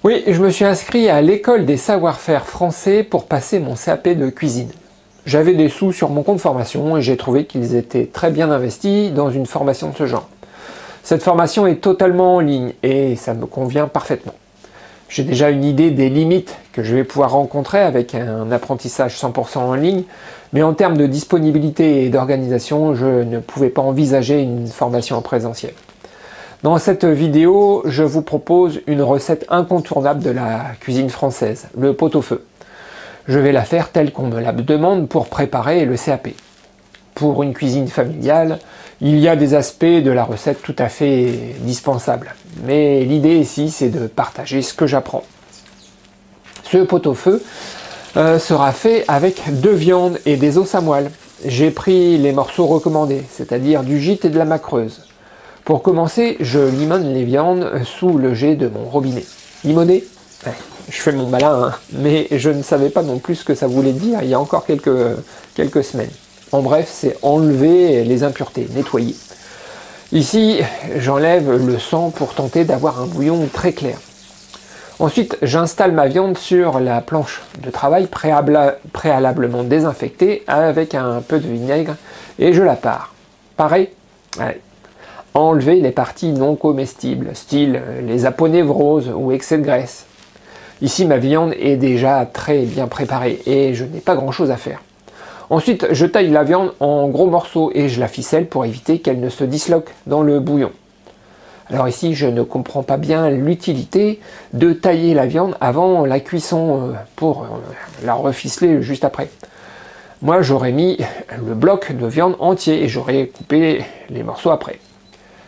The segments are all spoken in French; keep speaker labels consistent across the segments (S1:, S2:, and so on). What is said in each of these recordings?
S1: Oui, je me suis inscrit à l'école des savoir-faire français pour passer mon CAP de cuisine. J'avais des sous sur mon compte formation et j'ai trouvé qu'ils étaient très bien investis dans une formation de ce genre. Cette formation est totalement en ligne et ça me convient parfaitement. J'ai déjà une idée des limites que je vais pouvoir rencontrer avec un apprentissage 100% en ligne, mais en termes de disponibilité et d'organisation, je ne pouvais pas envisager une formation en présentiel. Dans cette vidéo, je vous propose une recette incontournable de la cuisine française, le pot-au-feu. Je vais la faire telle qu'on me la demande pour préparer le CAP. Pour une cuisine familiale, il y a des aspects de la recette tout à fait dispensables. Mais l'idée ici, c'est de partager ce que j'apprends. Ce pot-au-feu sera fait avec 2 viandes et des os à moelle. J'ai pris les morceaux recommandés, c'est-à-dire du gîte et de la macreuse. Pour commencer, je limonne les viandes sous le jet de mon robinet. Limonner? Je fais mon malin, hein, mais je ne savais pas non plus ce que ça voulait dire il y a encore quelques semaines. En bref, c'est enlever les impuretés, nettoyer. Ici, j'enlève le sang pour tenter d'avoir un bouillon très clair. Ensuite, j'installe ma viande sur la planche de travail préalablement désinfectée avec un peu de vinaigre et je la pare. Pareil, enlever les parties non comestibles, style les aponevroses ou excès de graisse. Ici, ma viande est déjà très bien préparée et je n'ai pas grand chose à faire. Ensuite, je taille la viande en gros morceaux et je la ficelle pour éviter qu'elle ne se disloque dans le bouillon. Alors ici, je ne comprends pas bien l'utilité de tailler la viande avant la cuisson pour la reficeler juste après. Moi, j'aurais mis le bloc de viande entier et j'aurais coupé les morceaux après.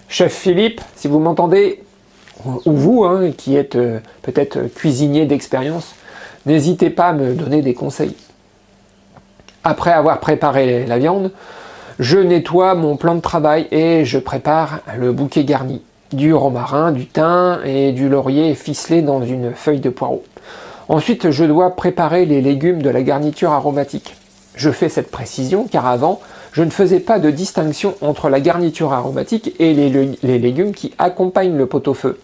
S1: Chef Philippe, si vous m'entendez, ou vous qui êtes peut-être cuisinier d'expérience, n'hésitez pas à me donner des conseils. Après avoir préparé la viande, je nettoie mon plan de travail et je prépare le bouquet garni. Du romarin, du thym et du laurier ficelé dans une feuille de poireau. Ensuite, je dois préparer les légumes de la garniture aromatique. Je fais cette précision car avant, je ne faisais pas de distinction entre la garniture aromatique et les légumes qui accompagnent le pot-au-feu.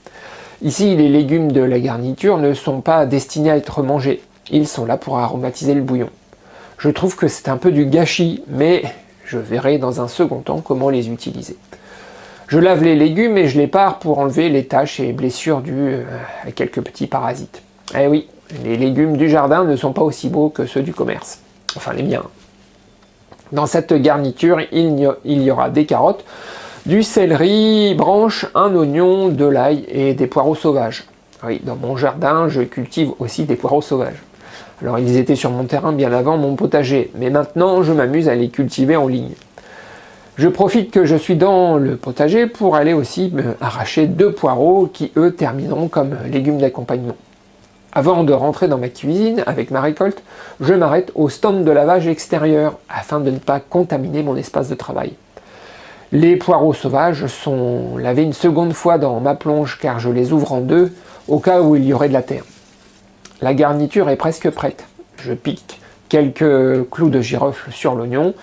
S1: Ici, les légumes de la garniture ne sont pas destinés à être mangés. Ils sont là pour aromatiser le bouillon. Je trouve que c'est un peu du gâchis, mais je verrai dans un second temps comment les utiliser. Je lave les légumes et je les pare pour enlever les taches et blessures dues à quelques petits parasites. Eh oui, les légumes du jardin ne sont pas aussi beaux que ceux du commerce. Enfin, les miens. Dans cette garniture, il y aura des carottes, du céleri, branche, un oignon, de l'ail et des poireaux sauvages. Oui, dans mon jardin, je cultive aussi des poireaux sauvages. Alors, ils étaient sur mon terrain bien avant mon potager, mais maintenant, je m'amuse à les cultiver en ligne. Je profite que je suis dans le potager pour aller aussi arracher 2 poireaux qui, eux, termineront comme légumes d'accompagnement. Avant de rentrer dans ma cuisine avec ma récolte, je m'arrête au stand de lavage extérieur afin de ne pas contaminer mon espace de travail. Les poireaux sauvages sont lavés une seconde fois dans ma plonge car je les ouvre en 2 au cas où il y aurait de la terre. La garniture est presque prête. Je pique quelques clous de girofle sur l'oignon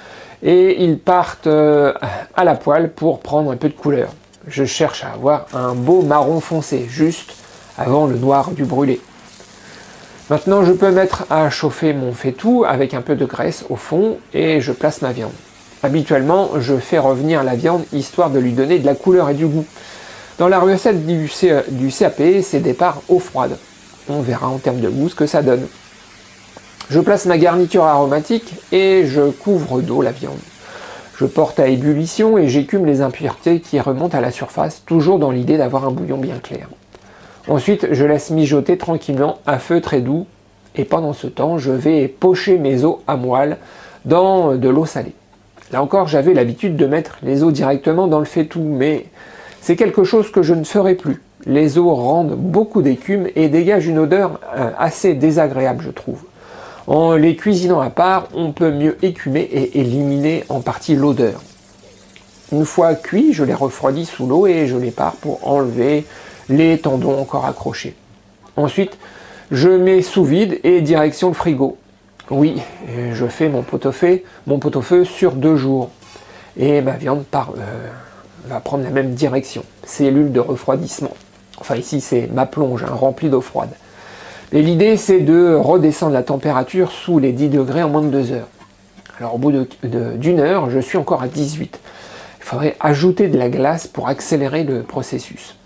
S1: et ils partent à la poêle pour prendre un peu de couleur. Je cherche à avoir un beau marron foncé, juste avant le noir du brûlé. Maintenant, je peux mettre à chauffer mon faitout avec un peu de graisse au fond et je place ma viande. Habituellement, je fais revenir la viande histoire de lui donner de la couleur et du goût. Dans la recette du CAP, c'est départ eau froide. On verra en termes de goût ce que ça donne. Je place ma garniture aromatique et je couvre d'eau la viande. Je porte à ébullition et j'écume les impuretés qui remontent à la surface, toujours dans l'idée d'avoir un bouillon bien clair. Ensuite, je laisse mijoter tranquillement à feu très doux et pendant ce temps, je vais pocher mes os à moelle dans de l'eau salée. Là encore, j'avais l'habitude de mettre les os directement dans le faitout, mais c'est quelque chose que je ne ferai plus. Les os rendent beaucoup d'écume et dégagent une odeur assez désagréable, je trouve. En les cuisinant à part, on peut mieux écumer et éliminer en partie l'odeur. Une fois cuits, je les refroidis sous l'eau et je les pare pour enlever les tendons encore accrochés. Ensuite, je mets sous vide et direction le frigo. Oui, je fais mon pot-au-feu sur 2 jours. Et ma viande va prendre la même direction, cellule de refroidissement. Enfin ici c'est ma plonge, hein, remplie d'eau froide. Et l'idée c'est de redescendre la température sous les 10 degrés en moins de 2 heures. Alors au bout d'une heure, je suis encore à 18. Il faudrait ajouter de la glace pour accélérer le processus.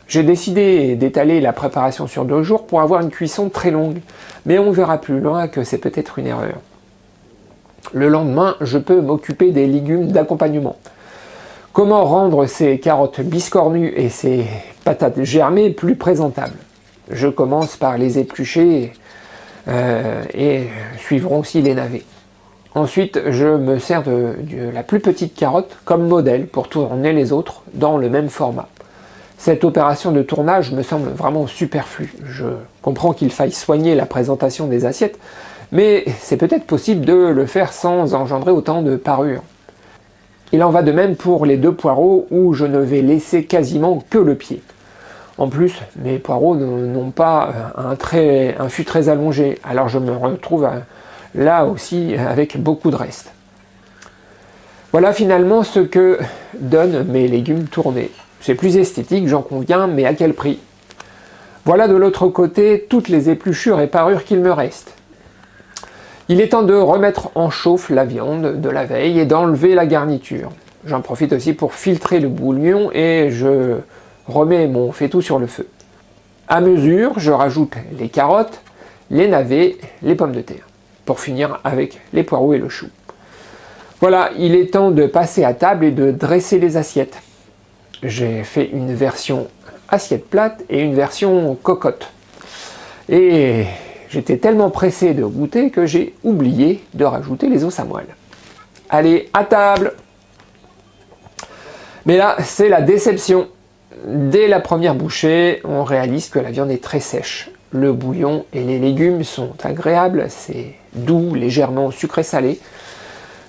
S1: J'ai décidé d'étaler la préparation sur 2 jours pour avoir une cuisson très longue, mais on verra plus loin que c'est peut-être une erreur. Le lendemain, je peux m'occuper des légumes d'accompagnement. Comment rendre ces carottes biscornues et ces patates germées plus présentables? Je commence par les éplucher et suivront aussi les navets. Ensuite, je me sers de la plus petite carotte comme modèle pour tourner les autres dans le même format. Cette opération de tournage me semble vraiment superflue. Je comprends qu'il faille soigner la présentation des assiettes, mais c'est peut-être possible de le faire sans engendrer autant de parures. Il en va de même pour les 2 poireaux où je ne vais laisser quasiment que le pied. En plus, mes poireaux n'ont pas un fût très allongé, alors je me retrouve là aussi avec beaucoup de reste. Voilà finalement ce que donnent mes légumes tournés. C'est plus esthétique, j'en conviens, mais à quel prix? Voilà de l'autre côté toutes les épluchures et parures qu'il me reste. Il est temps de remettre en chauffe la viande de la veille et d'enlever la garniture. J'en profite aussi pour filtrer le bouillon et je remets mon faitout sur le feu. À mesure, je rajoute les carottes, les navets, les pommes de terre, pour finir avec les poireaux et le chou. Voilà, il est temps de passer à table et de dresser les assiettes. J'ai fait une version assiette plate et une version cocotte. Et j'étais tellement pressé de goûter que j'ai oublié de rajouter les os à moelle. Allez, à table! Mais là, c'est la déception. Dès la première bouchée, on réalise que la viande est très sèche. Le bouillon et les légumes sont agréables, c'est doux, légèrement sucré-salé.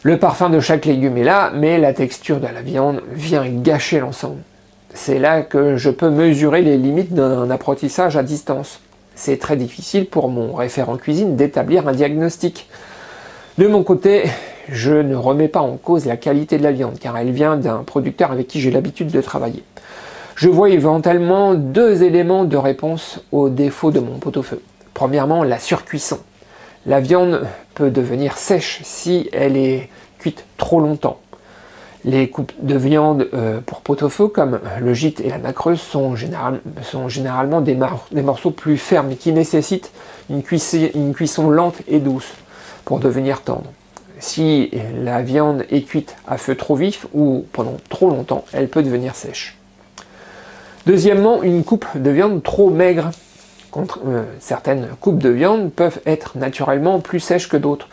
S1: Le parfum de chaque légume est là, mais la texture de la viande vient gâcher l'ensemble. C'est là que je peux mesurer les limites d'un apprentissage à distance. C'est très difficile pour mon référent cuisine d'établir un diagnostic. De mon côté, je ne remets pas en cause la qualité de la viande, car elle vient d'un producteur avec qui j'ai l'habitude de travailler. Je vois éventuellement 2 éléments de réponse aux défauts de mon pot-au-feu. Premièrement, la surcuisson. La viande peut devenir sèche si elle est cuite trop longtemps. Les coupes de viande pour pot-au-feu, comme le gîte et la nacreuse, sont généralement des morceaux plus fermes qui nécessitent une cuisson lente et douce pour devenir tendre. Si la viande est cuite à feu trop vif ou pendant trop longtemps, elle peut devenir sèche. Deuxièmement, une coupe de viande trop maigre. Certaines coupes de viande peuvent être naturellement plus sèches que d'autres.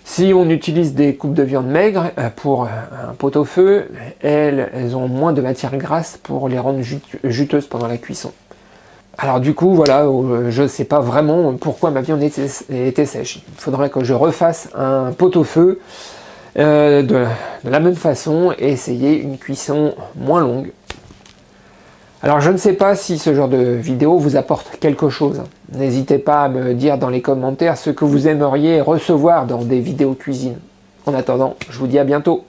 S1: Si on utilise des coupes de viande maigres pour un pot-au-feu, elles ont moins de matière grasse pour les rendre juteuses pendant la cuisson. Alors du coup, voilà, je ne sais pas vraiment pourquoi ma viande était sèche. Il faudrait que je refasse un pot-au-feu de la même façon et essayer une cuisson moins longue. Alors je ne sais pas si ce genre de vidéo vous apporte quelque chose. N'hésitez pas à me dire dans les commentaires ce que vous aimeriez recevoir dans des vidéos cuisine. En attendant, je vous dis à bientôt.